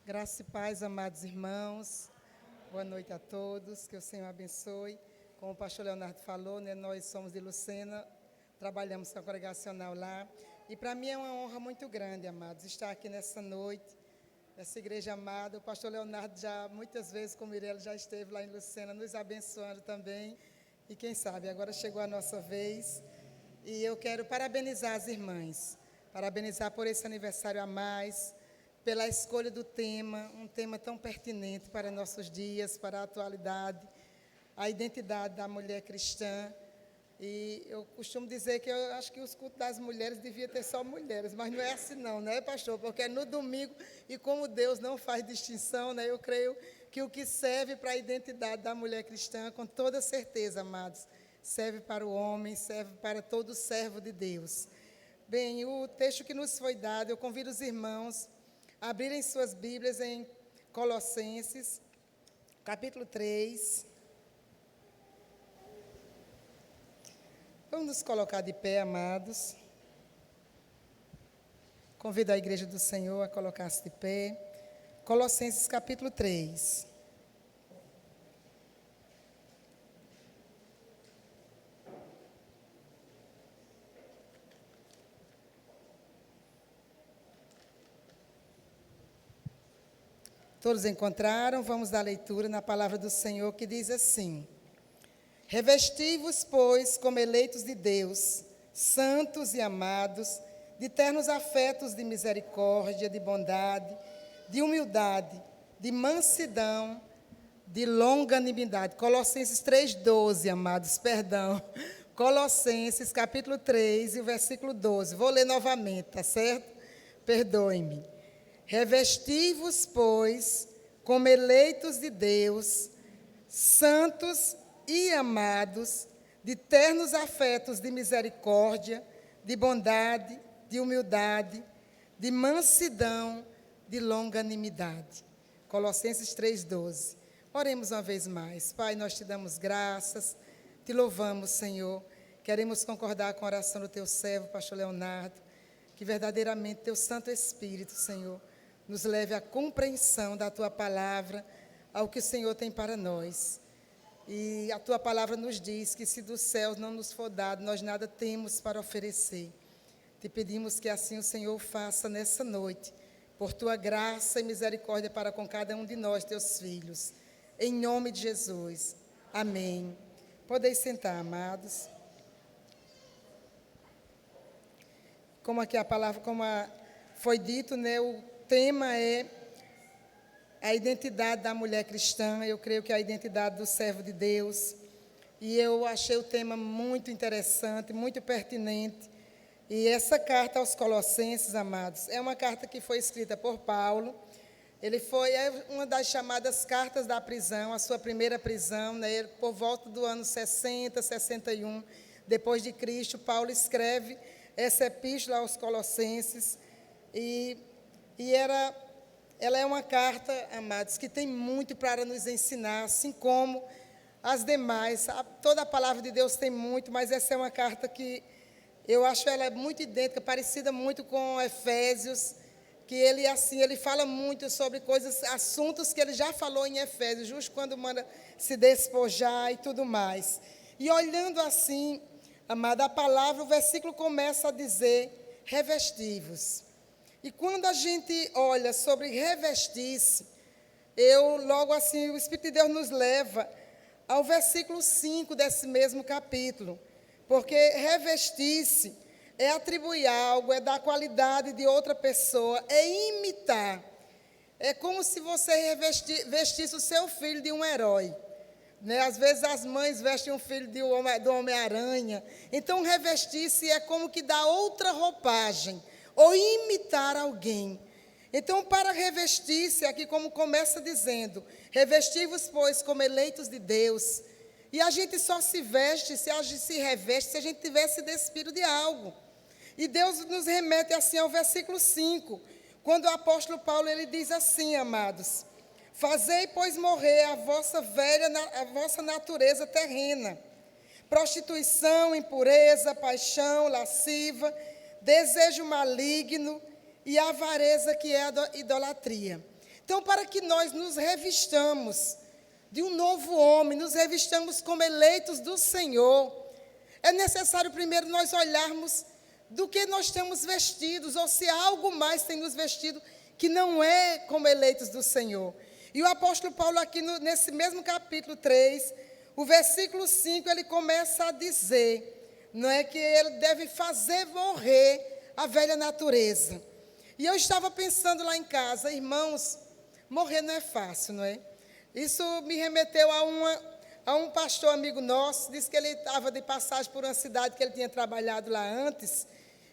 Graça e paz, amados irmãos. Boa noite a todos, que o Senhor abençoe. Como o pastor Leonardo falou, né, nós somos de Lucena, trabalhamos com a congregacional lá. E para mim é uma honra muito grande, amados, estar aqui nessa noite, nessa igreja amada. O pastor Leonardo já, muitas vezes, como ele já esteve lá em Lucena, nos abençoando também. E quem sabe, agora chegou a nossa vez. E eu quero parabenizar as irmãs, parabenizar por esse aniversário a mais, pela escolha do tema, um tema tão pertinente para nossos dias, para a atualidade, a identidade da mulher cristã. E eu costumo dizer que eu acho que os cultos das mulheres devia ter só mulheres, mas não é assim não, né, pastor? Porque é no domingo, e como Deus não faz distinção, né, eu creio que o que serve para a identidade da mulher cristã, com toda certeza, amados, serve para o homem, serve para todo servo de Deus. Bem, o texto que nos foi dado, eu convido os irmãos a abrirem suas Bíblias em Colossenses, capítulo 3. Vamos nos colocar de pé, amados. Convido a igreja do Senhor a colocar-se de pé. Colossenses, capítulo 3. Todos encontraram? Vamos dar leitura na palavra do Senhor, que diz assim: Revesti-vos, pois, como eleitos de Deus, santos e amados, de ternos afetos de misericórdia, de bondade, de humildade, de mansidão, de longanimidade. Colossenses 3,12, amados, perdão. Colossenses, capítulo 3, e o versículo 12. Vou ler novamente, tá certo? Perdoem-me. Revesti-vos, pois, como eleitos de Deus, santos e amados, de ternos afetos de misericórdia, de bondade, de humildade, de mansidão, de longanimidade. Colossenses 3,12. Oremos uma vez mais. Pai, nós te damos graças, te louvamos, Senhor. Queremos concordar com a oração do teu servo, pastor Leonardo, que verdadeiramente teu Santo Espírito, Senhor, nos leve à compreensão da tua palavra, ao que o Senhor tem para nós. E a tua palavra nos diz que se dos céus não nos for dado, nós nada temos para oferecer. Te pedimos que assim o Senhor faça nessa noite, por tua graça e misericórdia para com cada um de nós, teus filhos. Em nome de Jesus. Amém. Podeis sentar, amados. Como aqui a palavra, foi dito, né, o tema é a identidade da mulher cristã. Eu creio que é a identidade do servo de Deus. E eu achei o tema muito interessante, muito pertinente. E essa carta aos Colossenses, amados, é uma carta que foi escrita por Paulo. Ele é uma das chamadas cartas da prisão, a sua primeira prisão, né, por volta do ano 60, 61, depois de Cristo. Paulo escreve essa epístola aos Colossenses. Ela é uma carta, amados, que tem muito para nos ensinar, assim como as demais. Toda a palavra de Deus tem muito, mas essa é uma carta que eu acho ela muito idêntica, parecida muito com Efésios, que ele fala muito sobre assuntos que ele já falou em Efésios, justo quando manda se despojar e tudo mais. E olhando assim, amada, a palavra, o versículo começa a dizer: revesti-vos. E quando a gente olha sobre revestir-se, logo assim, o Espírito de Deus nos leva ao versículo 5 desse mesmo capítulo. Porque revestir-se é atribuir algo, é dar qualidade de outra pessoa, é imitar. É como se você vestisse o seu filho de um herói. Né? Às vezes as mães vestem um filho do Homem-Aranha. Então, revestir-se é como que dar outra roupagem, ou imitar alguém. Então, para revestir-se, aqui como começa dizendo, revesti-vos, pois, como eleitos de Deus. E a gente só se veste, se reveste, se a gente tivesse despido de algo. E Deus nos remete assim ao versículo 5, quando o apóstolo Paulo ele diz assim, amados: fazei, pois, morrer a vossa natureza terrena, prostituição, impureza, paixão lasciva, desejo maligno e avareza, que é a idolatria. Então, para que nós nos revistamos de um novo homem, nos revistamos como eleitos do Senhor, é necessário primeiro nós olharmos do que nós temos vestidos, ou se algo mais tem nos vestido que não é como eleitos do Senhor. E o apóstolo Paulo aqui nesse mesmo capítulo 3, o versículo 5, ele começa a dizer, não é, que ele deve fazer morrer a velha natureza. E eu estava pensando lá em casa, irmãos, morrer não é fácil, não é? Isso me remeteu a um pastor amigo nosso, disse que ele estava de passagem por uma cidade que ele tinha trabalhado lá antes,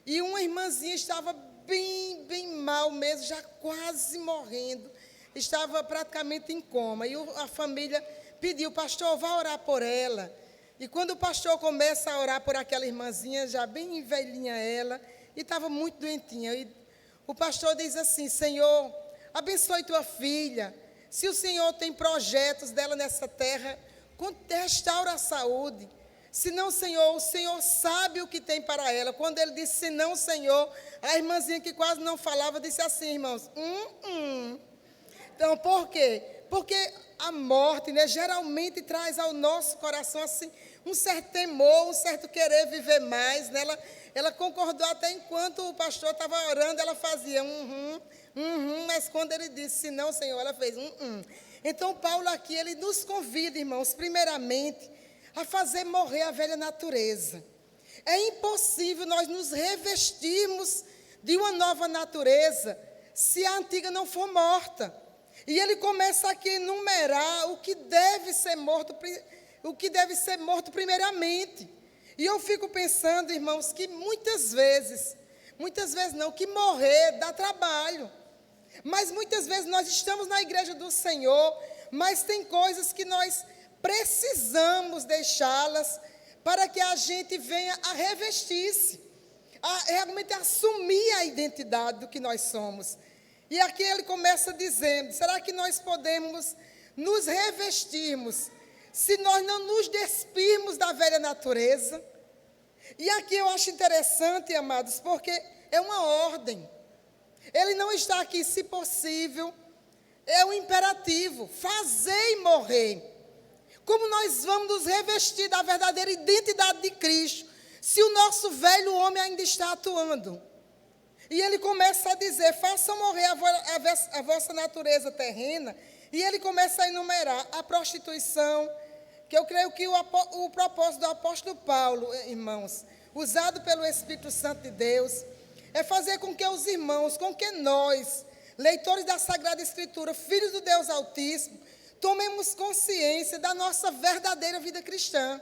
e uma irmãzinha estava bem mal mesmo, já quase morrendo, estava praticamente em coma, e a família pediu, pastor, vá orar por ela. E quando o pastor começa a orar por aquela irmãzinha, já bem velhinha ela, e estava muito doentinha, e o pastor diz assim, Senhor, abençoe tua filha, se o Senhor tem projetos dela nessa terra, restaura a saúde. Se não, Senhor, o Senhor sabe o que tem para ela. Quando ele disse, se não, Senhor, a irmãzinha que quase não falava, disse assim, irmãos, Então, por quê? Porque a morte, né, geralmente traz ao nosso coração, assim, um certo temor, um certo querer viver mais, né? Ela concordou até enquanto o pastor estava orando, ela fazia mas quando ele disse, se não, Senhor, ela fez Então, Paulo aqui, ele nos convida, irmãos, primeiramente, a fazer morrer a velha natureza. É impossível nós nos revestirmos de uma nova natureza se a antiga não for morta. E ele começa aqui a enumerar o que deve ser morto primeiramente. E eu fico pensando, irmãos, que muitas vezes não, que morrer dá trabalho. Mas muitas vezes nós estamos na igreja do Senhor, mas tem coisas que nós precisamos deixá-las para que a gente venha a revestir-se, a realmente assumir a identidade do que nós somos. E aqui ele começa dizendo, será que nós podemos nos revestirmos se nós não nos despirmos da velha natureza? E aqui eu acho interessante, amados, porque é uma ordem. Ele não está aqui, se possível, é um imperativo, fazei morrer. Como nós vamos nos revestir da verdadeira identidade de Cristo, se o nosso velho homem ainda está atuando? E ele começa a dizer, façam morrer a vossa natureza terrena, e ele começa a enumerar a prostituição, que eu creio que o propósito do apóstolo Paulo, irmãos, usado pelo Espírito Santo de Deus, é fazer com que os irmãos, com que nós, leitores da Sagrada Escritura, filhos do Deus Altíssimo, tomemos consciência da nossa verdadeira vida cristã.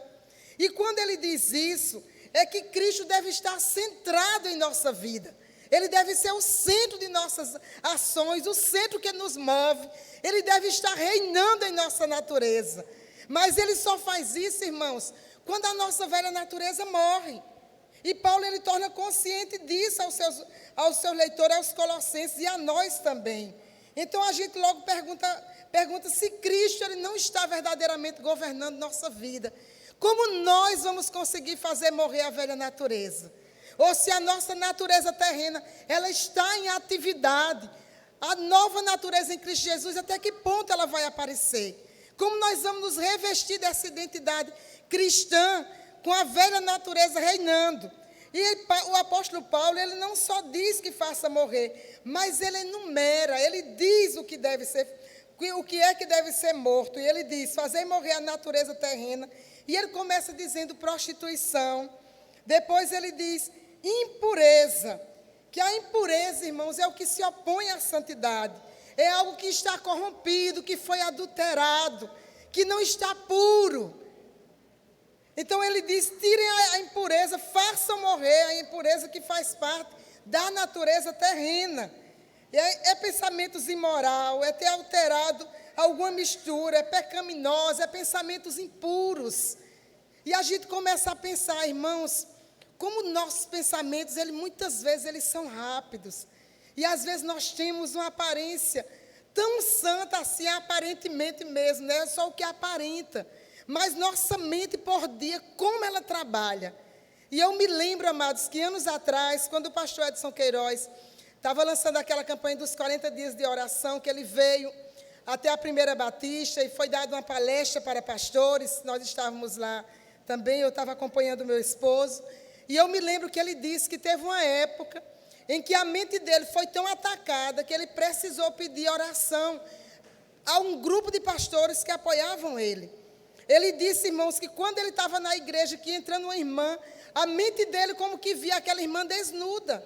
E quando ele diz isso, é que Cristo deve estar centrado em nossa vida. Ele deve ser o centro de nossas ações, o centro que nos move. Ele deve estar reinando em nossa natureza. Mas ele só faz isso, irmãos, quando a nossa velha natureza morre. E Paulo, ele torna consciente disso aos seus leitores, aos colossenses e a nós também. Então, a gente logo pergunta se Cristo ele não está verdadeiramente governando nossa vida. Como nós vamos conseguir fazer morrer a velha natureza? Ou se a nossa natureza terrena, ela está em atividade. A nova natureza em Cristo Jesus, até que ponto ela vai aparecer? Como nós vamos nos revestir dessa identidade cristã, com a velha natureza reinando? E o apóstolo Paulo, ele não só diz que faça morrer, mas ele enumera, ele diz o que deve ser, o que é que deve ser morto. E ele diz, fazer morrer a natureza terrena. E ele começa dizendo prostituição. Depois ele diz impureza. Que a impureza, irmãos, é o que se opõe à santidade. É algo que está corrompido, que foi adulterado, que não está puro. Então ele diz, tirem a impureza, façam morrer a impureza que faz parte da natureza terrena. É pensamentos imorais, é ter alterado alguma mistura, é pecaminosa, é pensamentos impuros. E a gente começa a pensar, irmãos, como nossos pensamentos, muitas vezes eles são rápidos. E às vezes nós temos uma aparência tão santa assim, aparentemente mesmo, não é só o que aparenta. Mas nossa mente por dia, como ela trabalha. E eu me lembro, amados, que anos atrás, quando o pastor Edson Queiroz estava lançando aquela campanha dos 40 dias de oração, que ele veio até a Primeira Batista e foi dada uma palestra para pastores. Nós estávamos lá também, eu estava acompanhando meu esposo. E eu me lembro que ele disse que teve uma época em que a mente dele foi tão atacada que ele precisou pedir oração a um grupo de pastores que apoiavam ele. Ele disse, irmãos, que quando ele estava na igreja, que entrando uma irmã, a mente dele como que via aquela irmã desnuda.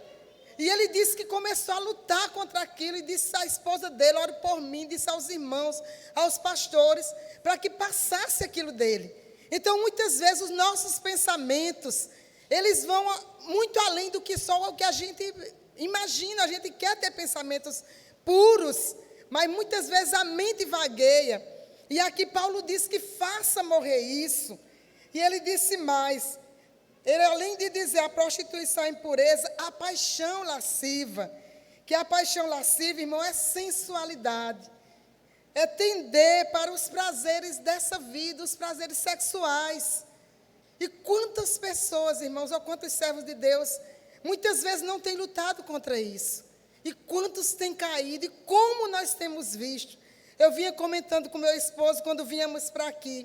E ele disse que começou a lutar contra aquilo e disse à esposa dele, ore por mim, disse aos irmãos, aos pastores, para que passasse aquilo dele. Então, muitas vezes, os nossos pensamentos, eles vão muito além do que só o que a gente imagina. A gente quer ter pensamentos puros, mas muitas vezes a mente vagueia. E aqui Paulo diz que faça morrer isso. E ele disse mais, ele além de dizer a prostituição, a impureza, a paixão lasciva, que a paixão lasciva, irmão, é sensualidade, é tender para os prazeres dessa vida, os prazeres sexuais. E quantas pessoas, irmãos, ou quantos servos de Deus, muitas vezes não têm lutado contra isso. E quantos têm caído, e como nós temos visto. Eu vinha comentando com meu esposo quando vínhamos para aqui.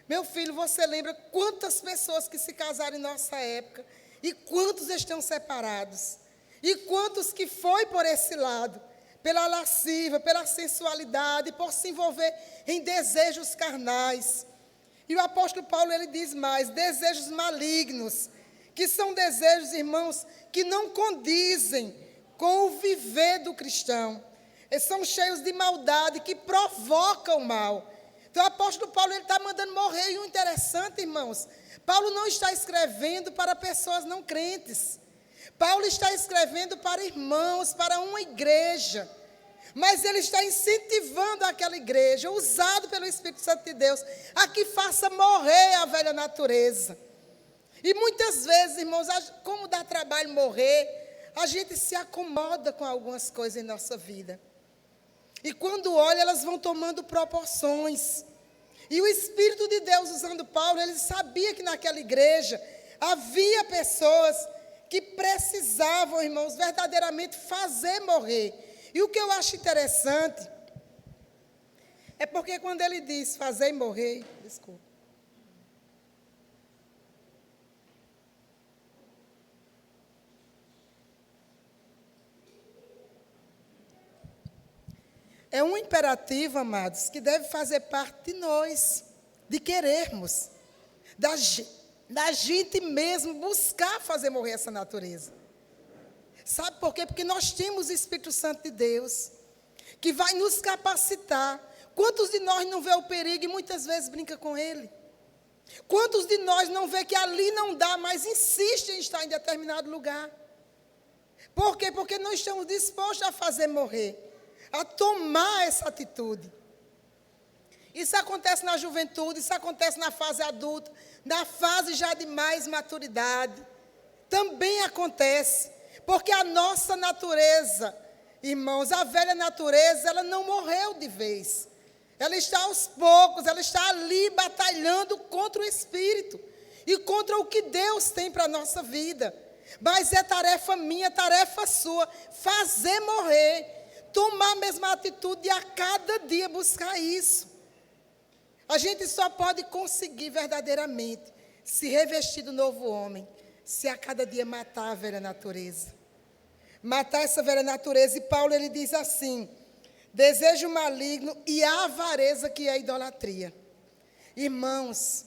Meu filho, você lembra quantas pessoas que se casaram em nossa época e quantos estão separados? E quantos que foi por esse lado, pela lasciva, pela sensualidade, por se envolver em desejos carnais. E o apóstolo Paulo, ele diz mais, desejos malignos, que são desejos, irmãos, que não condizem com o viver do cristão. Eles são cheios de maldade, que provocam o mal. Então, o apóstolo Paulo está mandando morrer. E o interessante, irmãos, Paulo não está escrevendo para pessoas não crentes. Paulo está escrevendo para irmãos, para uma igreja. Mas ele está incentivando aquela igreja, usado pelo Espírito Santo de Deus, a que faça morrer a velha natureza. E muitas vezes, irmãos, como dá trabalho morrer, a gente se acomoda com algumas coisas em nossa vida. E quando olha, elas vão tomando proporções. E o Espírito de Deus, usando Paulo, ele sabia que naquela igreja havia pessoas que precisavam, irmãos, verdadeiramente fazer morrer. E o que eu acho interessante é porque quando ele diz fazer morrer, desculpa. É um imperativo, amados, que deve fazer parte de nós, de querermos, da gente mesmo buscar fazer morrer essa natureza. Sabe por quê? Porque nós temos o Espírito Santo de Deus, que vai nos capacitar. Quantos de nós não vê o perigo e muitas vezes brinca com ele? Quantos de nós não vê que ali não dá, mas insiste em estar em determinado lugar? Por quê? Porque não estamos dispostos a fazer morrer, a tomar essa atitude. Isso acontece na juventude, isso acontece na fase adulta, na fase já de mais maturidade. Também acontece, porque a nossa natureza, irmãos, a velha natureza, ela não morreu de vez. Ela está aos poucos, ela está ali batalhando contra o Espírito e contra o que Deus tem para a nossa vida. Mas é tarefa minha, tarefa sua, fazer morrer, tomar a mesma atitude e a cada dia buscar isso. A gente só pode conseguir verdadeiramente se revestir do novo homem, se a cada dia matar a velha natureza. Matar essa velha natureza. E Paulo, ele diz assim, desejo maligno e a avareza, que é a idolatria. Irmãos,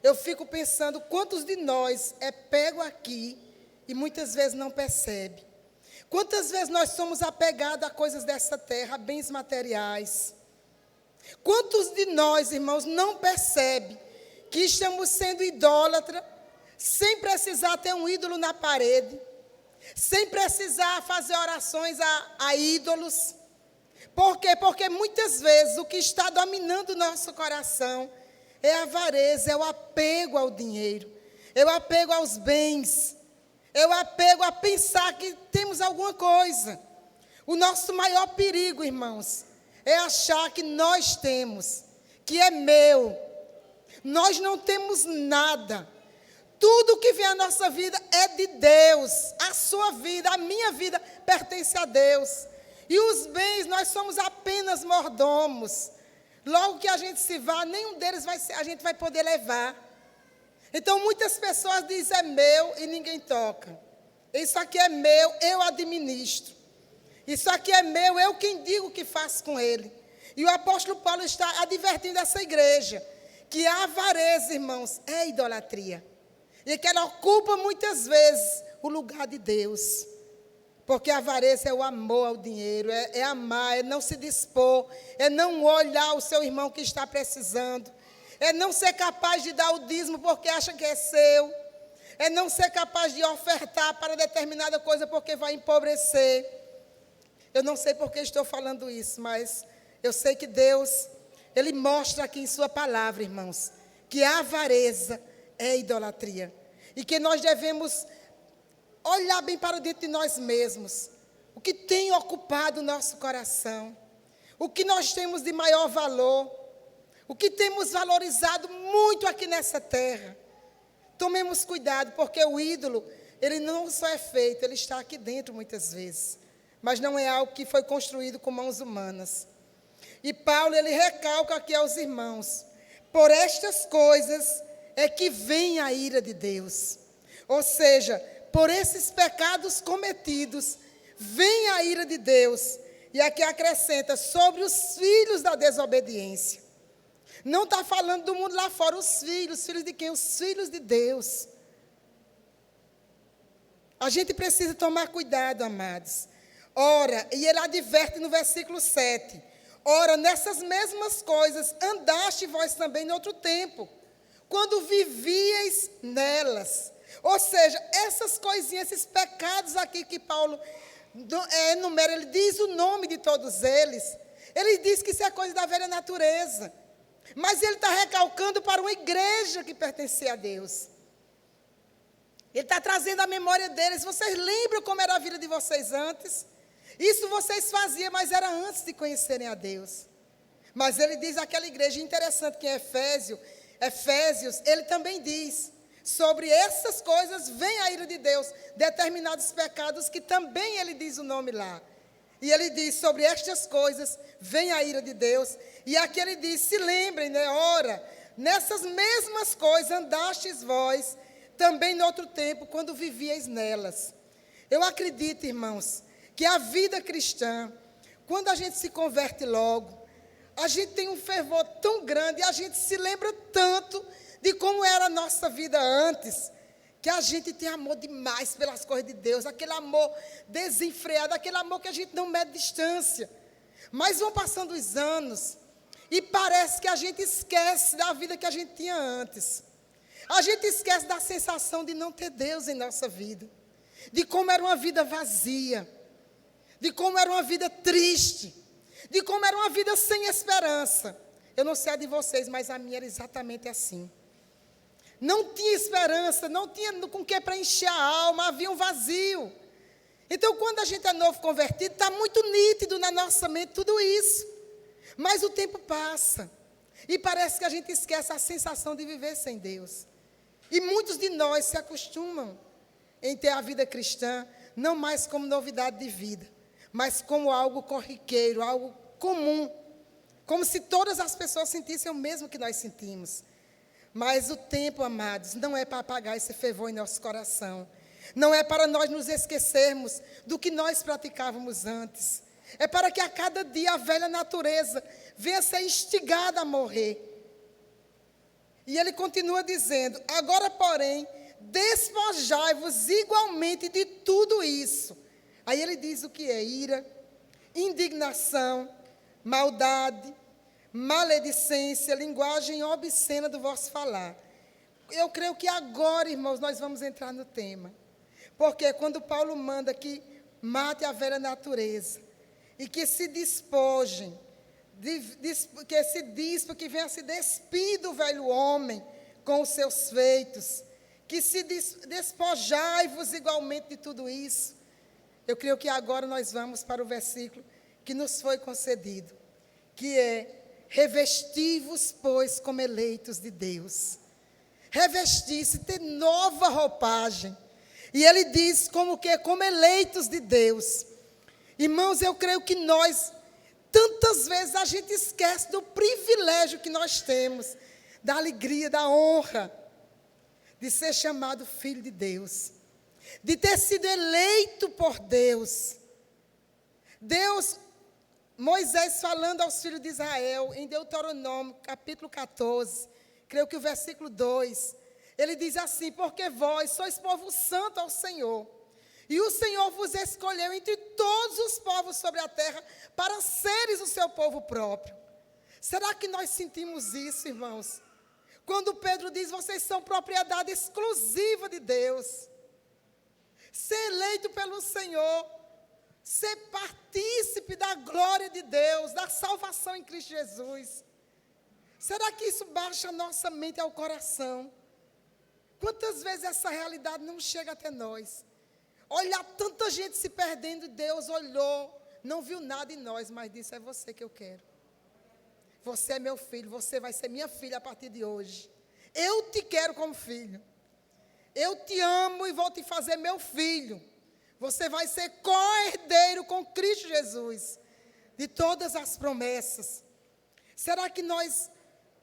eu fico pensando quantos de nós é pego aqui e muitas vezes não percebe. Quantas vezes nós somos apegados a coisas dessa terra, a bens materiais. Quantos de nós, irmãos, não percebe que estamos sendo idólatras, sem precisar ter um ídolo na parede, sem precisar fazer orações a ídolos? Por quê? Porque muitas vezes o que está dominando o nosso coração é a avareza, é o apego ao dinheiro, é o apego aos bens, é o apego a pensar que temos alguma coisa. O nosso maior perigo, irmãos, é achar que nós temos, que é meu. Nós não temos nada. Tudo que vem à nossa vida é de Deus. A sua vida, a minha vida pertence a Deus. E os bens, nós somos apenas mordomos. Logo que a gente se vá, nenhum deles a gente vai poder levar. Então, muitas pessoas dizem, é meu e ninguém toca. Isso aqui é meu, eu administro. Isso aqui é meu, eu quem digo o que faço com ele. E o apóstolo Paulo está advertindo essa igreja que a avareza, irmãos, é idolatria. E que ela ocupa muitas vezes o lugar de Deus. Porque a avareza é o amor ao dinheiro, é amar, é não se dispor, é não olhar o seu irmão que está precisando, é não ser capaz de dar o dízimo porque acha que é seu, é não ser capaz de ofertar para determinada coisa porque vai empobrecer. Eu não sei por que estou falando isso, mas eu sei que Deus, Ele mostra aqui em sua palavra, irmãos, que a avareza é idolatria. E que nós devemos olhar bem para dentro de nós mesmos. O que tem ocupado o nosso coração. O que nós temos de maior valor. O que temos valorizado muito aqui nessa terra. Tomemos cuidado, porque o ídolo, ele não só é feito, ele está aqui dentro muitas vezes. Mas não é algo que foi construído com mãos humanas. E Paulo, ele recalca aqui aos irmãos. Por estas coisas é que vem a ira de Deus. Ou seja, por esses pecados cometidos, vem a ira de Deus. E aqui acrescenta, sobre os filhos da desobediência. Não está falando do mundo lá fora, os filhos de quem? Os filhos de Deus. A gente precisa tomar cuidado, amados. Ora, e ele adverte no versículo 7. Ora, nessas mesmas coisas, andaste vós também em outro tempo, quando vivieis nelas. Ou seja, essas coisinhas, esses pecados aqui que Paulo enumera, ele diz o nome de todos eles. Ele diz que isso é coisa da velha natureza. Mas ele está recalcando para uma igreja que pertencia a Deus. Ele está trazendo a memória deles. Vocês lembram como era a vida de vocês antes? Isso vocês faziam, mas era antes de conhecerem a Deus. Mas ele diz àquela igreja, interessante que em Efésios, ele também diz, sobre essas coisas vem a ira de Deus, determinados pecados que também ele diz o nome lá. E ele diz, sobre estas coisas vem a ira de Deus. E aqui ele diz, se lembrem, né? Ora, nessas mesmas coisas andastes vós, também no outro tempo, quando vivieis nelas. Eu acredito, irmãos, que a vida cristã, quando a gente se converte logo, a gente tem um fervor tão grande, e a gente se lembra tanto de como era a nossa vida antes, que a gente tem amor demais pelas coisas de Deus, aquele amor desenfreado, aquele amor que a gente não mede distância. Mas vão passando os anos, e parece que a gente esquece da vida que a gente tinha antes. A gente esquece da sensação de não ter Deus em nossa vida, de como era uma vida vazia, de como era uma vida triste, de como era uma vida sem esperança. Eu não sei a de vocês, mas a minha era exatamente assim. Não tinha esperança, não tinha com que preencher a alma, havia um vazio. Então, quando a gente é novo convertido, está muito nítido na nossa mente tudo isso. Mas o tempo passa, e parece que a gente esquece a sensação de viver sem Deus. E muitos de nós se acostumam em ter a vida cristã, não mais como novidade de vida, mas como algo corriqueiro, algo comum. Como se todas as pessoas sentissem o mesmo que nós sentimos. Mas o tempo, amados, não é para apagar esse fervor em nosso coração. Não é para nós nos esquecermos do que nós praticávamos antes. É para que a cada dia a velha natureza venha a ser instigada a morrer. E ele continua dizendo, agora, porém, despojai-vos igualmente de tudo isso. Aí ele diz o que é ira, indignação, maldade, maledicência, linguagem obscena do vosso falar. Eu creio que agora, irmãos, nós vamos entrar no tema. Porque quando Paulo manda que mate a velha natureza e que se despojem, que se dispa, que venha se despir do velho homem com os seus feitos, que se despojai-vos igualmente de tudo isso. Eu creio que agora nós vamos para o versículo que nos foi concedido, que é: revesti-vos, pois, como eleitos de Deus. revestir-se, ter nova roupagem. E ele diz como que? Como eleitos de Deus. Irmãos, eu creio que nós, tantas vezes a gente esquece do privilégio que nós temos, da alegria, da honra, de ser chamado filho de Deus, de ter sido eleito por Deus. Deus, Moisés falando aos filhos de Israel, em Deuteronômio, capítulo 14, creio que o versículo 2, ele diz assim: porque vós sois povo santo ao Senhor, e o Senhor vos escolheu entre todos os povos sobre a terra, para seres o seu povo próprio. Será que nós sentimos isso, irmãos? Quando Pedro diz, vocês são propriedade exclusiva de Deus. Ser eleito pelo Senhor, ser partícipe da glória de Deus, da salvação em Cristo Jesus. Será que isso baixa a nossa mente ao coração? Quantas vezes essa realidade não chega até nós? Olhar tanta gente se perdendo, Deus olhou, não viu nada em nós, mas disse: é você que eu quero. Você é meu filho, você vai ser minha filha a partir de hoje. Eu te quero como filho. Eu te amo e vou te fazer meu filho. Você vai ser co-herdeiro com Cristo Jesus, de todas as promessas. Será que nós,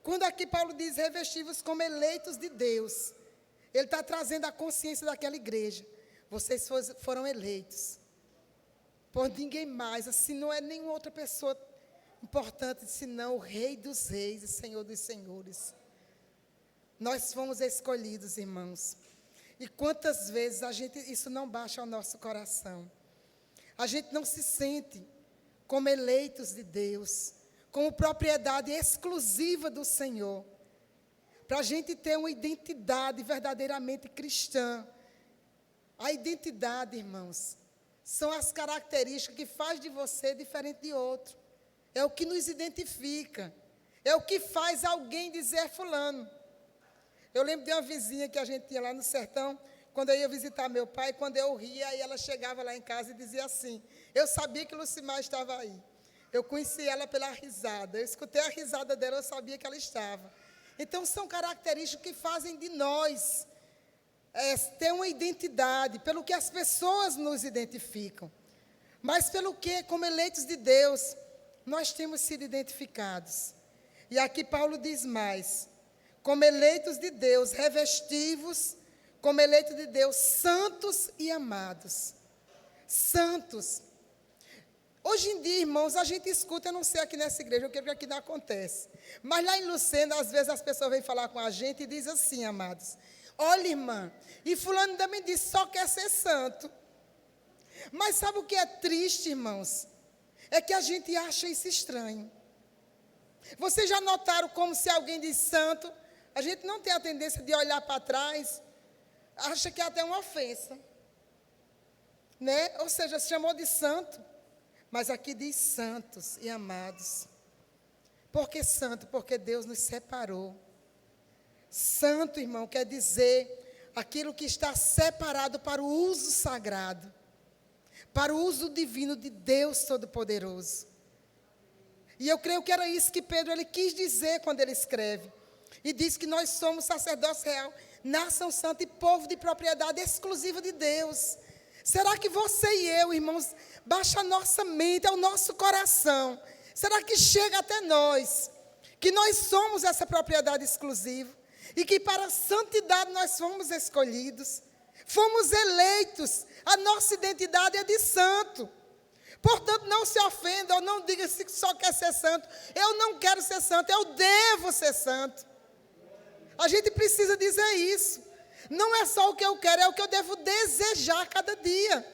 quando aqui Paulo diz revestivos como eleitos de Deus, ele está trazendo a consciência daquela igreja. Vocês foram eleitos por ninguém mais, assim não é nenhuma outra pessoa importante, senão o Rei dos Reis e Senhor dos Senhores. Nós fomos escolhidos, irmãos. E quantas vezes isso não baixa ao nosso coração. A gente não se sente como eleitos de Deus, como propriedade exclusiva do Senhor. Para a gente ter uma identidade verdadeiramente cristã. A identidade, irmãos, são as características que faz de você diferente de outro. É o que nos identifica. É o que faz alguém dizer fulano. Eu lembro de uma vizinha que a gente tinha lá no sertão, quando eu ia visitar meu pai, quando eu ria, aí ela chegava lá em casa e dizia assim: eu sabia que Lucimar estava aí. Eu conheci ela pela risada. Eu escutei a risada dela, eu sabia que ela estava. Então, são características que fazem de nós ter uma identidade, pelo que as pessoas nos identificam. Mas pelo que, como eleitos de Deus, nós temos sido identificados. E aqui Paulo diz mais: como eleitos de Deus, revestivos, como eleitos de Deus, santos e amados. Santos. Hoje em dia, irmãos, a gente escuta, eu não sei aqui nessa igreja, o que aqui não acontece. Mas lá em Lucena, às vezes as pessoas vêm falar com a gente e dizem assim, amados: olha, irmã, e fulano ainda me disse, só quer ser santo. Mas sabe o que é triste, irmãos? É que a gente acha isso estranho. Vocês já notaram como se alguém diz santo, a gente não tem a tendência de olhar para trás, acha que é até uma ofensa. Né? Ou seja, se chamou de santo, mas aqui diz santos e amados. Por que santo? Porque Deus nos separou. Santo, irmão, quer dizer aquilo que está separado para o uso sagrado, para o uso divino de Deus Todo-Poderoso. E eu creio que era isso que Pedro ele quis dizer quando ele escreve. E diz que nós somos sacerdócio real, nação santa e povo de propriedade exclusiva de Deus. Será que você e eu, irmãos, baixa a nossa mente, ao nosso coração? Será que chega até nós, que nós somos essa propriedade exclusiva? E que para a santidade nós fomos escolhidos, fomos eleitos, a nossa identidade é de santo. Portanto, não se ofenda, ou não diga se só quer ser santo. Eu não quero ser santo, eu devo ser santo. A gente precisa dizer isso. Não é só o que eu quero, é o que eu devo desejar cada dia.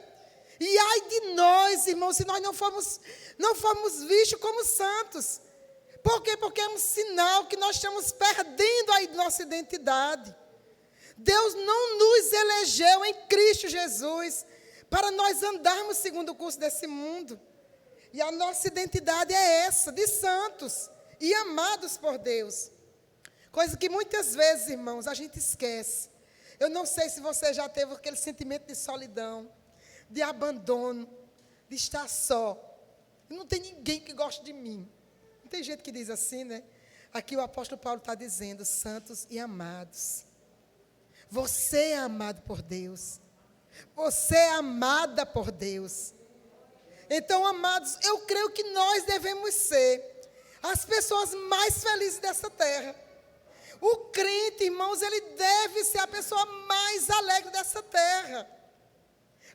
E ai de nós, irmãos, se nós não formos vistos como santos. Por quê? Porque é um sinal que nós estamos perdendo a nossa identidade. Deus não nos elegeu em Cristo Jesus para nós andarmos segundo o curso desse mundo. E a nossa identidade é essa, de santos e amados por Deus. Coisa que muitas vezes, irmãos, a gente esquece. Eu não sei se você já teve aquele sentimento de solidão, de abandono, de estar só. Não tem ninguém que goste de mim. Não tem gente que diz assim, né? Aqui o apóstolo Paulo está dizendo, santos e amados. Você é amado por Deus. Você é amada por Deus. Então, amados, eu creio que nós devemos ser as pessoas mais felizes dessa terra. O crente, irmãos, ele deve ser a pessoa mais alegre dessa terra.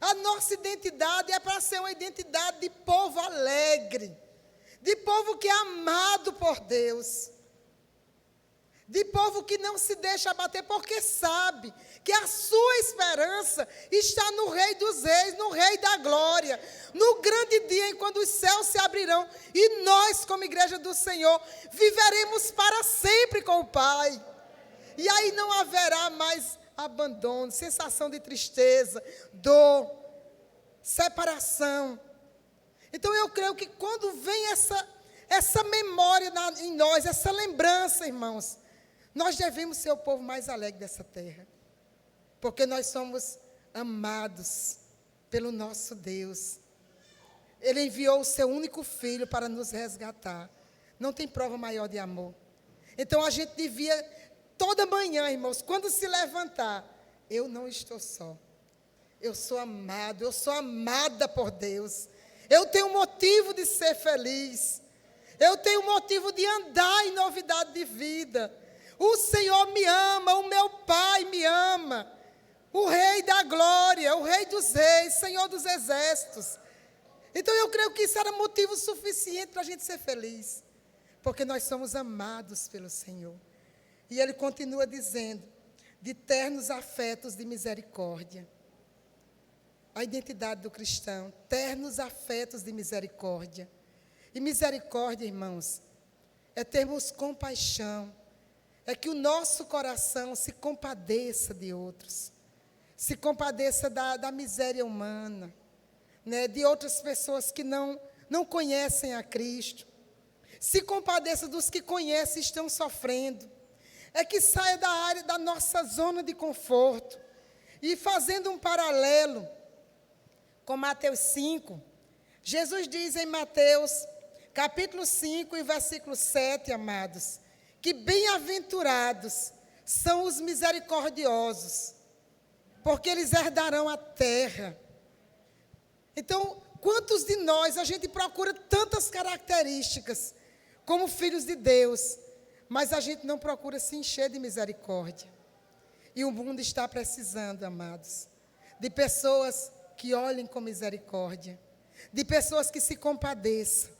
A nossa identidade é para ser uma identidade de povo alegre, de povo que é amado por Deus, de povo que não se deixa abater, porque sabe que a sua esperança está no Rei dos Reis, no Rei da Glória, no grande dia em quando os céus se abrirão e nós, como igreja do Senhor, viveremos para sempre com o Pai. E aí não haverá mais abandono, sensação de tristeza, dor, separação. Então eu creio que quando vem essa memória em nós, essa lembrança, irmãos, nós devemos ser o povo mais alegre dessa terra, porque nós somos amados pelo nosso Deus. Ele enviou o seu único filho para nos resgatar. Não tem prova maior de amor. Então a gente devia, toda manhã, irmãos, quando se levantar, eu não estou só. Eu sou amado, eu sou amada por Deus. Eu tenho motivo de ser feliz. Eu tenho motivo de andar em novidade de vida. O Senhor me ama, o meu Pai me ama. O Rei da Glória, o Rei dos Reis, Senhor dos Exércitos. Então eu creio que isso era motivo suficiente para a gente ser feliz. Porque nós somos amados pelo Senhor. E Ele continua dizendo, de ternos afetos de misericórdia. A identidade do cristão, ternos afetos de misericórdia. E misericórdia, irmãos, é termos compaixão. É que o nosso coração se compadeça de outros. Se compadeça da miséria humana, né, de outras pessoas que não conhecem a Cristo. Se compadeça dos que conhecem e estão sofrendo. É que saia da área da nossa zona de conforto. E fazendo um paralelo com Mateus 5, Jesus diz em Mateus, capítulo 5, e versículo 7, amados, que bem-aventurados são os misericordiosos, porque eles herdarão a terra. Então, quantos de nós, a gente procura tantas características como filhos de Deus, mas a gente não procura se encher de misericórdia. E o mundo está precisando, amados, de pessoas que olhem com misericórdia, de pessoas que se compadeçam.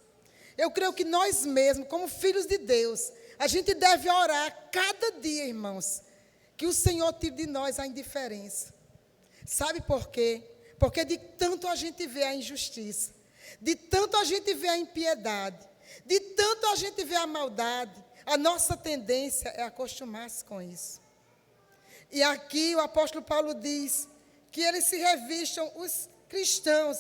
Eu creio que nós mesmos, como filhos de Deus, a gente deve orar cada dia, irmãos, que o Senhor tire de nós a indiferença. Sabe por quê? Porque de tanto a gente vê a injustiça, de tanto a gente vê a impiedade, de tanto a gente vê a maldade, a nossa tendência é acostumar-se com isso. E aqui o apóstolo Paulo diz que eles se revistam, os cristãos,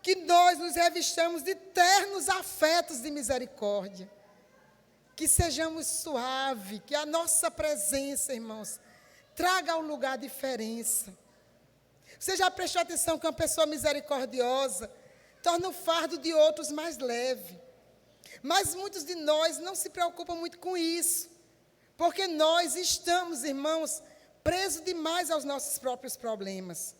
que nós nos revistamos de ternos afetos de misericórdia. Que sejamos suaves, que a nossa presença, irmãos, traga ao lugar diferença. Você já prestou atenção que uma pessoa misericordiosa torna o fardo de outros mais leve. Mas muitos de nós não se preocupam muito com isso, porque nós estamos, irmãos, presos demais aos nossos próprios problemas.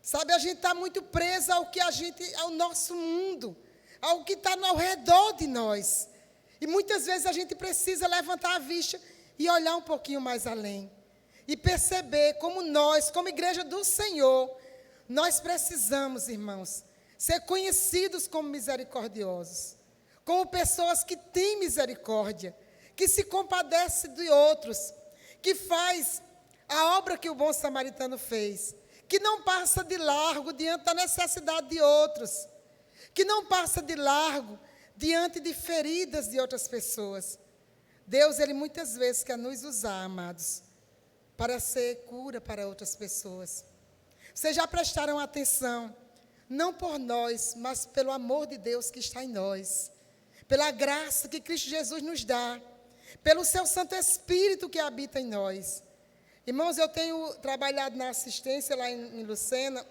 Sabe, a gente está muito preso ao nosso mundo, ao que está ao redor de nós. E muitas vezes a gente precisa levantar a vista e olhar um pouquinho mais além. E perceber como nós, como igreja do Senhor, nós precisamos, irmãos, ser conhecidos como misericordiosos. Como pessoas que têm misericórdia, que se compadecem de outros, que faz a obra que o bom samaritano fez, que não passa de largo diante da necessidade de outros, que não passa de largo diante de feridas de outras pessoas. Deus, Ele muitas vezes quer nos usar, amados, para ser cura para outras pessoas. Vocês já prestaram atenção, não por nós, mas pelo amor de Deus que está em nós, pela graça que Cristo Jesus nos dá, pelo seu Santo Espírito que habita em nós. Irmãos, eu tenho trabalhado na assistência lá em Lucena,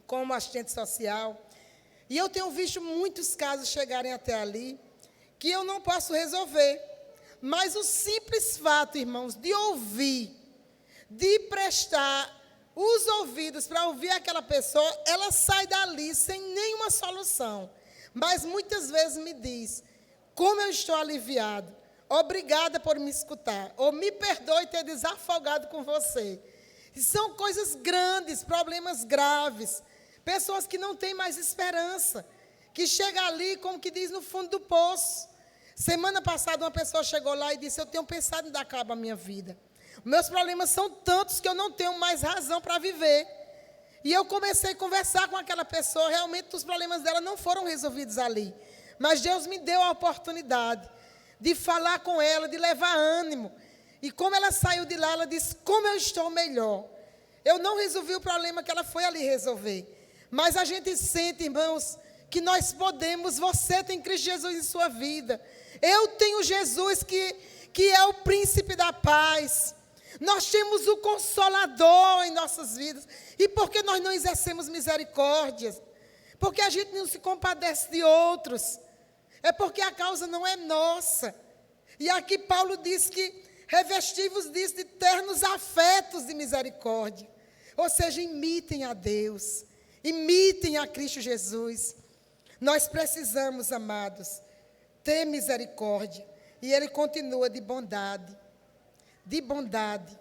como assistente social, e eu tenho visto muitos casos chegarem até ali, que eu não posso resolver. Mas o simples fato, irmãos, de ouvir, de prestar os ouvidos para ouvir aquela pessoa, ela sai dali sem nenhuma solução. Mas muitas vezes me diz, como eu estou aliviado, obrigada por me escutar, ou me perdoe ter desafogado com você. E são coisas grandes, problemas graves, pessoas que não têm mais esperança, que chega ali, como que diz, no fundo do poço. Semana passada uma pessoa chegou lá e disse, eu tenho pensado em dar cabo à minha vida. Meus problemas são tantos que eu não tenho mais razão para viver. E eu comecei a conversar com aquela pessoa, realmente os problemas dela não foram resolvidos ali. Mas Deus me deu a oportunidade de falar com ela, de levar ânimo. E como ela saiu de lá, ela disse, como eu estou melhor. Eu não resolvi o problema que ela foi ali resolver. Mas a gente sente, irmãos, que nós podemos, você tem Cristo Jesus em sua vida. Eu tenho Jesus que é o príncipe da paz. Nós temos o Consolador em nossas vidas. E por que nós não exercemos misericórdia? Porque a gente não se compadece de outros. É porque a causa não é nossa. E aqui Paulo diz que revesti-vos disso de ternos afetos de misericórdia. Ou seja, imitem a Deus. Imitem a Cristo Jesus. Nós precisamos, amados, ter misericórdia. E ele continua de bondade. De bondade.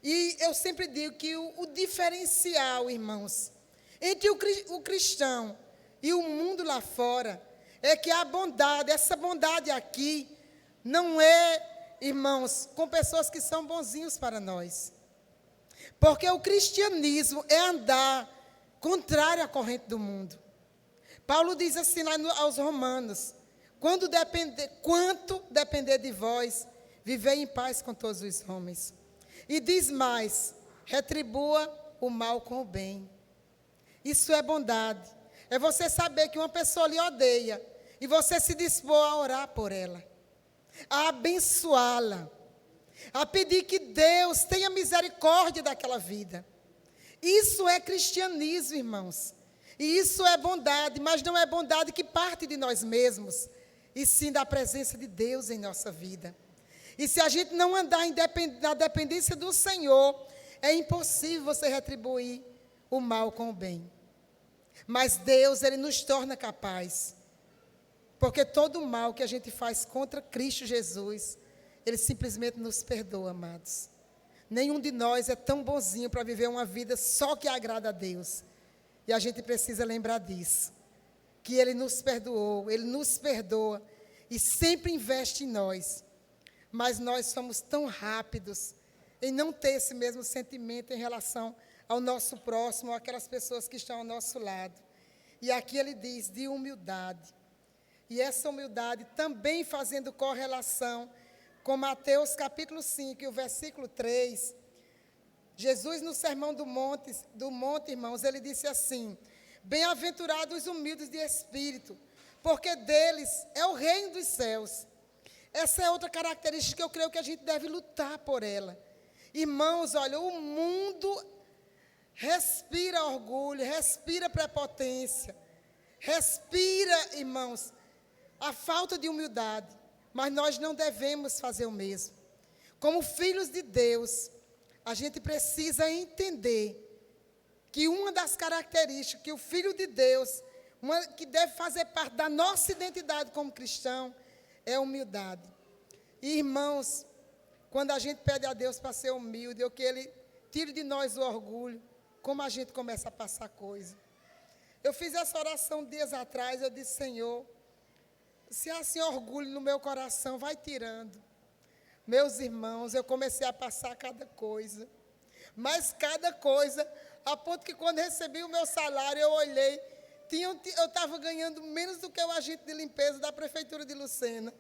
E eu sempre digo que o diferencial, irmãos, entre o cristão e o mundo lá fora, é que a bondade, essa bondade aqui, não é, irmãos, com pessoas que são bonzinhos para nós. Porque o cristianismo é andar contrário à corrente do mundo. Paulo diz assim lá aos Romanos, quanto depender de vós, vivei em paz com todos os homens. E diz mais, retribua o mal com o bem. Isso é bondade. É você saber que uma pessoa lhe odeia e você se dispor a orar por ela, a abençoá-la, a pedir que Deus tenha misericórdia daquela vida. Isso é cristianismo, irmãos. E isso é bondade, mas não é bondade que parte de nós mesmos, e sim da presença de Deus em nossa vida. E se a gente não andar na dependência do Senhor, é impossível você retribuir o mal com o bem. Mas Deus, Ele nos torna capaz. Porque todo o mal que a gente faz contra Cristo Jesus, Ele simplesmente nos perdoa, amados. Nenhum de nós é tão bonzinho para viver uma vida só que agrada a Deus. E a gente precisa lembrar disso. Que Ele nos perdoou, Ele nos perdoa e sempre investe em nós. Mas nós somos tão rápidos em não ter esse mesmo sentimento em relação ao nosso próximo, ou aquelas pessoas que estão ao nosso lado. E aqui ele diz, de humildade. E essa humildade também fazendo correlação com Mateus capítulo 5, e o versículo 3. Jesus, no Sermão do Monte, irmãos, ele disse assim, bem-aventurados os humildes de espírito, porque deles é o reino dos céus. Essa é outra característica que eu creio que a gente deve lutar por ela. Irmãos, olha, o mundo respira orgulho, respira prepotência, respira, irmãos, a falta de humildade. Mas nós não devemos fazer o mesmo. Como filhos de Deus, a gente precisa entender que uma das características que o filho de Deus, que deve fazer parte da nossa identidade como cristão, é humildade. E, irmãos, quando a gente pede a Deus para ser humilde, ou que Ele tire de nós o orgulho, como a gente começa a passar coisa. Eu fiz essa oração dias atrás, eu disse, Senhor, se há assim orgulho no meu coração, vai tirando. Meus irmãos, eu comecei a passar cada coisa. Mas cada coisa, a ponto que quando recebi o meu salário, eu olhei, eu estava ganhando menos do que o agente de limpeza da prefeitura de Lucena.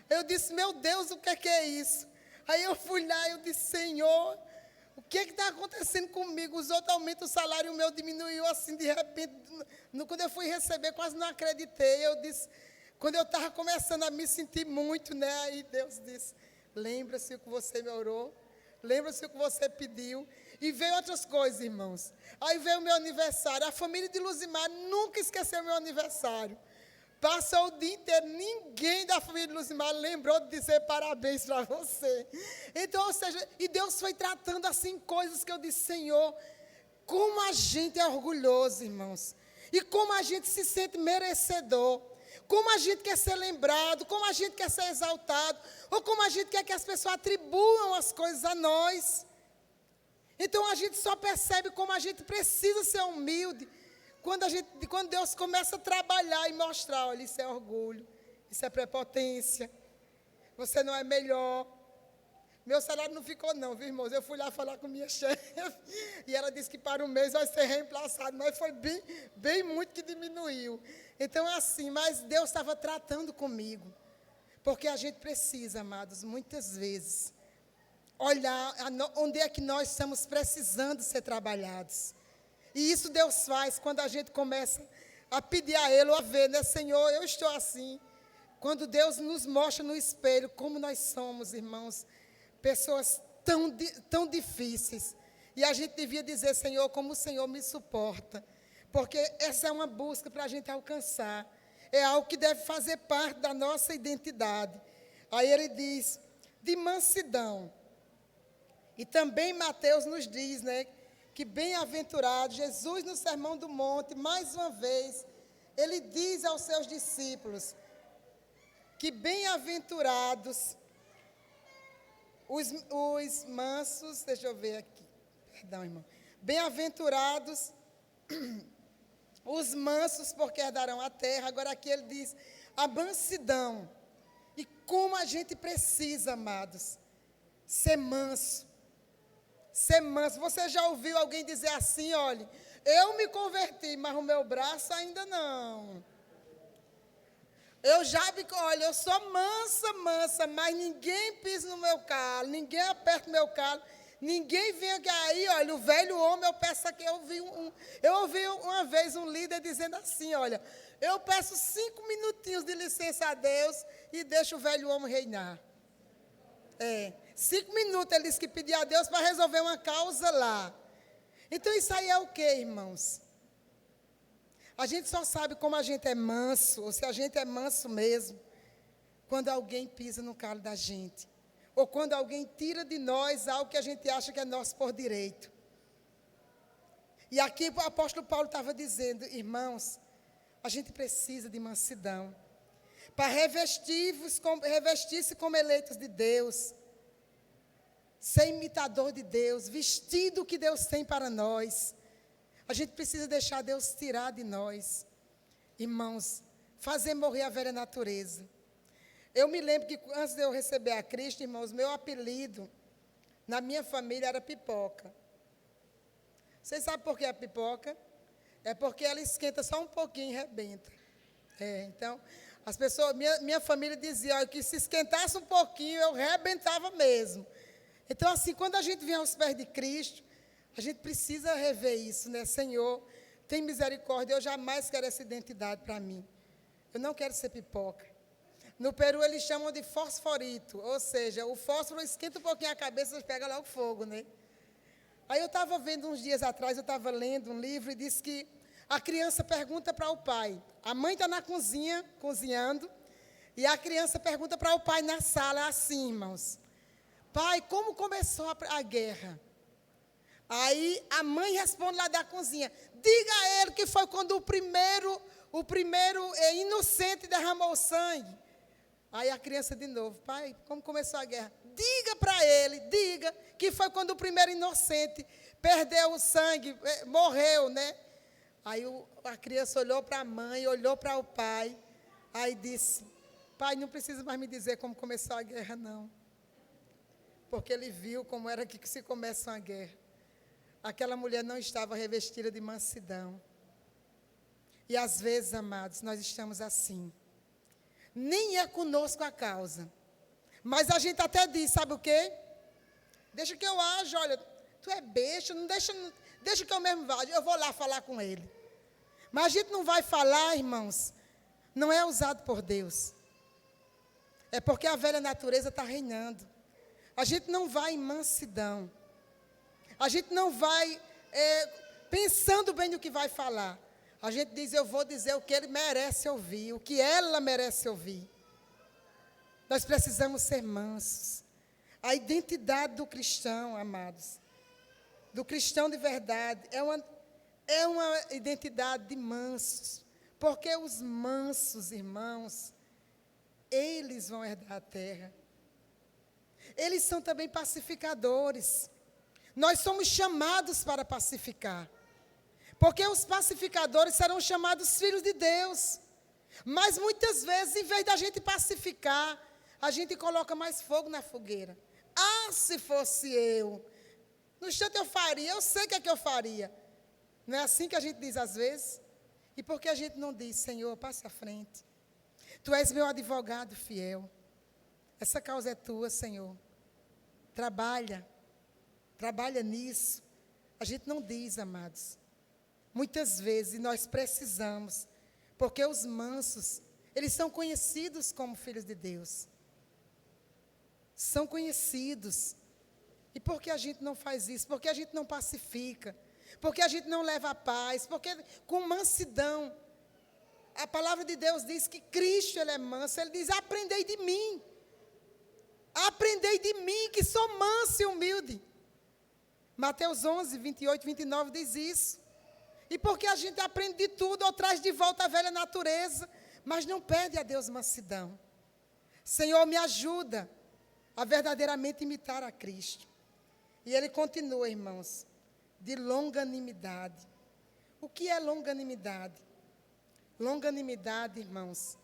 Eu disse, meu Deus, o que é isso? Aí eu fui lá e eu disse, Senhor, o que está acontecendo comigo? Os outros aumentam o salário, o meu diminuiu assim de repente. Quando eu fui receber, quase não acreditei. Eu disse, quando eu estava começando a me sentir muito, né? Aí Deus disse, lembra-se o que você me orou, lembra-se o que você pediu. E veio outras coisas, irmãos. Aí veio o meu aniversário. A família de Luzimar nunca esqueceu o meu aniversário. Passou o dia inteiro, ninguém Ninguém da família de Luzimar lembrou de dizer parabéns para você. Então, ou seja, e Deus foi tratando assim coisas que eu disse, Senhor, como a gente é orgulhoso, irmãos. E como a gente se sente merecedor. Como a gente quer ser lembrado, como a gente quer ser exaltado, ou como a gente quer que as pessoas atribuam as coisas a nós. Então a gente só percebe como a gente precisa ser humilde quando Deus começa a trabalhar e mostrar, olha, isso é orgulho, isso é prepotência, você não é melhor. Meu salário não ficou não, viu, irmãos? Eu fui lá falar com minha chefe e ela disse que para um mês vai ser reemplaçado, mas foi bem muito que diminuiu. Então é assim, mas Deus estava tratando comigo, porque a gente precisa, amados, muitas vezes, olhar onde é que nós estamos precisando ser trabalhados. E isso Deus faz quando a gente começa a pedir a Ele, ou a ver, né, Senhor, eu estou assim. Quando Deus nos mostra no espelho como nós somos, irmãos, pessoas tão difíceis. E a gente devia dizer, Senhor, como o Senhor me suporta. Porque essa é uma busca para a gente alcançar. É algo que deve fazer parte da nossa identidade. Aí ele diz, de mansidão. E também Mateus nos diz, né, que bem-aventurado, Jesus no Sermão do Monte, mais uma vez, ele diz aos seus discípulos, que bem-aventurados os mansos, deixa eu ver aqui, perdão, irmão. Bem-aventurados os mansos, porque herdarão a terra. Agora aqui ele diz, a mansidão. E como a gente precisa, amados, ser manso. Ser manso. Você já ouviu alguém dizer assim, olha, eu me converti, mas o meu braço ainda não. Olha, eu sou mansa, mas ninguém pisa no meu calo, ninguém aperta o meu calo, ninguém vem aqui, aí, olha, o velho homem, eu peço aqui, eu ouvi uma vez um líder dizendo assim, olha, eu peço 5 minutinhos de licença a Deus e deixo o velho homem reinar. 5 minutos ele disse que pedia a Deus para resolver uma causa lá. Então isso aí é o quê, irmãos? A gente só sabe como a gente é manso, ou se a gente é manso mesmo, quando alguém pisa no calo da gente. Ou quando alguém tira de nós algo que a gente acha que é nosso por direito. E aqui o apóstolo Paulo estava dizendo, irmãos, a gente precisa de mansidão. Para revestir-se como eleitos de Deus. Ser imitador de Deus, vestir do que Deus tem para nós. A gente precisa deixar Deus tirar de nós, irmãos, fazer morrer a velha natureza. Eu me lembro que antes de eu receber a Cristo, irmãos, meu apelido na minha família era Pipoca. Vocês sabem por que é pipoca? É porque ela esquenta só um pouquinho e rebenta. Então, as pessoas, minha família dizia, olha, que se esquentasse um pouquinho, eu rebentava mesmo. Então, assim, quando a gente vem aos pés de Cristo, a gente precisa rever isso, né? Senhor, tem misericórdia, eu jamais quero essa identidade para mim. Eu não quero ser pipoca. No Peru, eles chamam de fosforito, ou seja, o fósforo esquenta um pouquinho a cabeça e pega logo fogo, né? Aí eu estava vendo uns dias atrás, eu estava lendo um livro e disse que a criança pergunta para o pai. A mãe está na cozinha, cozinhando, e a criança pergunta para o pai na sala, assim, irmãos. Pai, como começou a guerra? Aí a mãe responde lá da cozinha, diga a ele que foi quando o primeiro inocente derramou sangue. Aí a criança de novo, pai, como começou a guerra? Diga para ele, diga que foi quando o primeiro inocente perdeu o sangue, morreu, né? Aí a criança olhou para a mãe, olhou para o pai, aí disse, pai, não precisa mais me dizer como começou a guerra, não. Porque ele viu como era que se começa uma guerra. Aquela mulher não estava revestida de mansidão. E às vezes, amados, nós estamos assim. Nem é conosco a causa. Mas a gente até diz, sabe o quê? Deixa que eu ajo, olha, tu é besta, não deixa que eu mesmo vá, eu vou lá falar com ele. Mas a gente não vai falar, irmãos, não é usado por Deus. É porque a velha natureza está reinando. A gente não vai em mansidão. A gente não vai pensando bem no que vai falar. A gente diz, eu vou dizer o que ele merece ouvir, o que ela merece ouvir. Nós precisamos ser mansos. A identidade do cristão, amados, do cristão de verdade, é uma identidade de mansos. Porque os mansos, irmãos, eles vão herdar a terra. Eles são também pacificadores. Nós somos chamados para pacificar. Porque os pacificadores serão chamados filhos de Deus. Mas muitas vezes, em vez da gente pacificar, a gente coloca mais fogo na fogueira. Ah, se fosse eu. No instante eu faria, eu sei o que é que eu faria. Não é assim que a gente diz às vezes? E por que a gente não diz, Senhor, passe à frente. Tu és meu advogado fiel. Essa causa é tua, Senhor. Trabalha nisso. A gente não diz, amados. Muitas vezes nós precisamos, porque os mansos, eles são conhecidos como filhos de Deus. São conhecidos. E por que a gente não faz isso? Por que a gente não pacifica? Por que a gente não leva a paz? Porque com mansidão, a palavra de Deus diz que Cristo, Ele é manso. Ele diz, aprendei de mim. Aprendei de mim, que sou manso e humilde. Mateus 11, 28, 29 diz isso. E porque a gente aprende de tudo, ou traz de volta a velha natureza, mas não pede a Deus mansidão. Senhor, me ajuda a verdadeiramente imitar a Cristo. E ele continua, irmãos, de longanimidade. O que é longanimidade? Longanimidade, irmãos,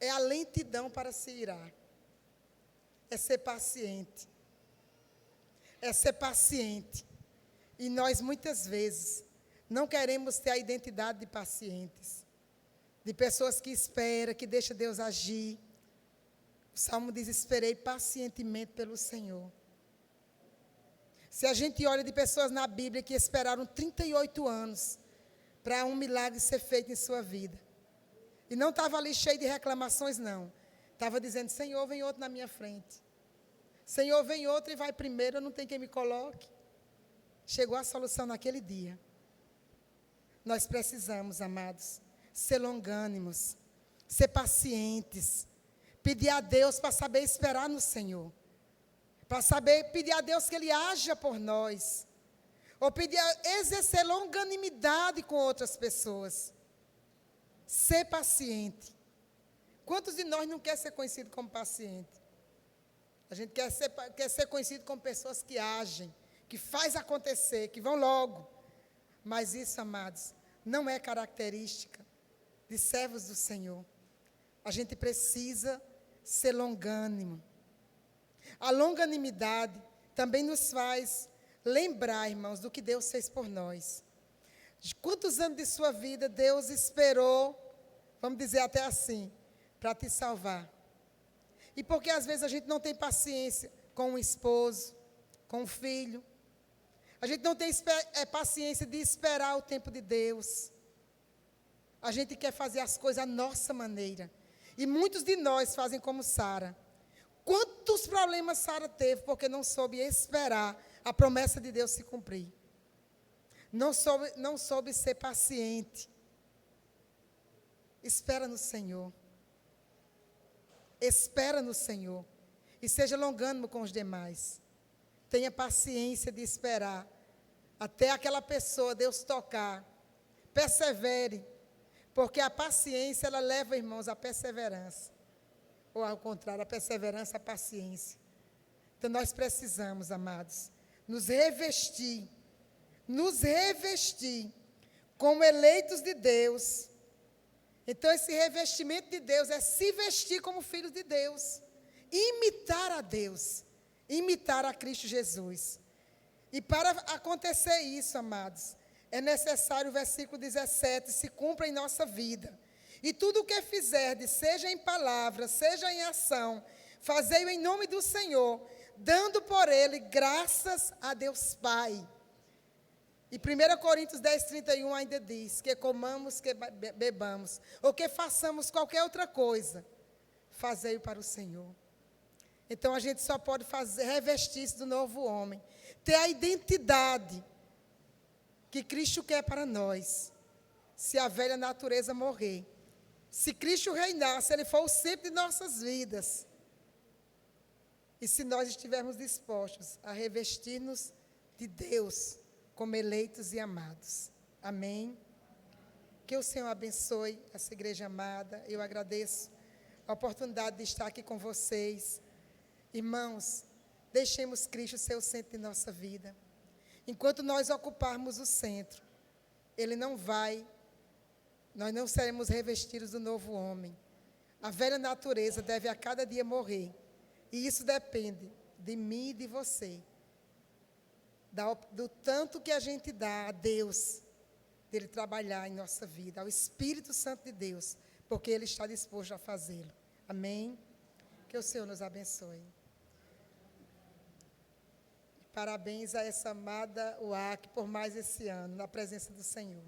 é a lentidão para se irar. É ser paciente. É ser paciente. E nós, muitas vezes, não queremos ter a identidade de pacientes. De pessoas que esperam, que deixam Deus agir. O Salmo diz, esperei pacientemente pelo Senhor. Se a gente olha de pessoas na Bíblia que esperaram 38 anos para um milagre ser feito em sua vida. E não estava ali cheio de reclamações, não. Estava dizendo, Senhor, vem outro na minha frente. Senhor, vem outro e vai primeiro, não tem quem me coloque. Chegou a solução naquele dia. Nós precisamos, amados, ser longânimos, ser pacientes, pedir a Deus para saber esperar no Senhor. Para saber, pedir a Deus que Ele haja por nós. Ou pedir, exercer longanimidade com outras pessoas. Ser paciente. Quantos de nós não quer ser conhecido como paciente? A gente quer ser conhecido como pessoas que agem, que faz acontecer, que vão logo. Mas isso, amados, não é característica de servos do Senhor. A gente precisa ser longânimo. A longanimidade também nos faz lembrar, irmãos, do que Deus fez por nós. De quantos anos de sua vida Deus esperou, vamos dizer até assim, para te salvar. E porque às vezes a gente não tem paciência com o esposo, com o filho. A gente não tem paciência de esperar o tempo de Deus. A gente quer fazer as coisas à nossa maneira. E muitos de nós fazem como Sara. Quantos problemas Sara teve porque não soube esperar a promessa de Deus se cumprir? Não soube ser paciente. Espera no Senhor. Espera no Senhor. E seja longânimo com os demais. Tenha paciência de esperar até aquela pessoa, Deus tocar. Persevere. Porque a paciência, ela leva, irmãos, à perseverança. Ou ao contrário, a perseverança, a paciência. Então nós precisamos, amados, nos revestir como eleitos de Deus. Então esse revestimento de Deus é se vestir como filhos de Deus, imitar a Deus, imitar a Cristo Jesus. E para acontecer isso, amados, é necessário o versículo 17 se cumpra em nossa vida. E tudo o que fizerdes, seja em palavra, seja em ação, fazei-o em nome do Senhor, dando por ele graças a Deus Pai. E 1 Coríntios 10, 31 ainda diz, que comamos, que bebamos, ou que façamos qualquer outra coisa, fazei-o para o Senhor. Então a gente só pode revestir-se do novo homem, ter a identidade que Cristo quer para nós, se a velha natureza morrer. Se Cristo reinar, se Ele for o centro de nossas vidas, e se nós estivermos dispostos a revestir-nos de Deus como eleitos e amados. Amém? Que o Senhor abençoe essa igreja amada. Eu agradeço a oportunidade de estar aqui com vocês. Irmãos, deixemos Cristo ser o centro de nossa vida. Enquanto nós ocuparmos o centro, nós não seremos revestidos do novo homem. A velha natureza deve a cada dia morrer. E isso depende de mim e de você. Do tanto que a gente dá a Deus, dele trabalhar em nossa vida, ao Espírito Santo de Deus, porque Ele está disposto a fazê-lo. Amém? Que o Senhor nos abençoe. Parabéns a essa amada UAC por mais esse ano, na presença do Senhor.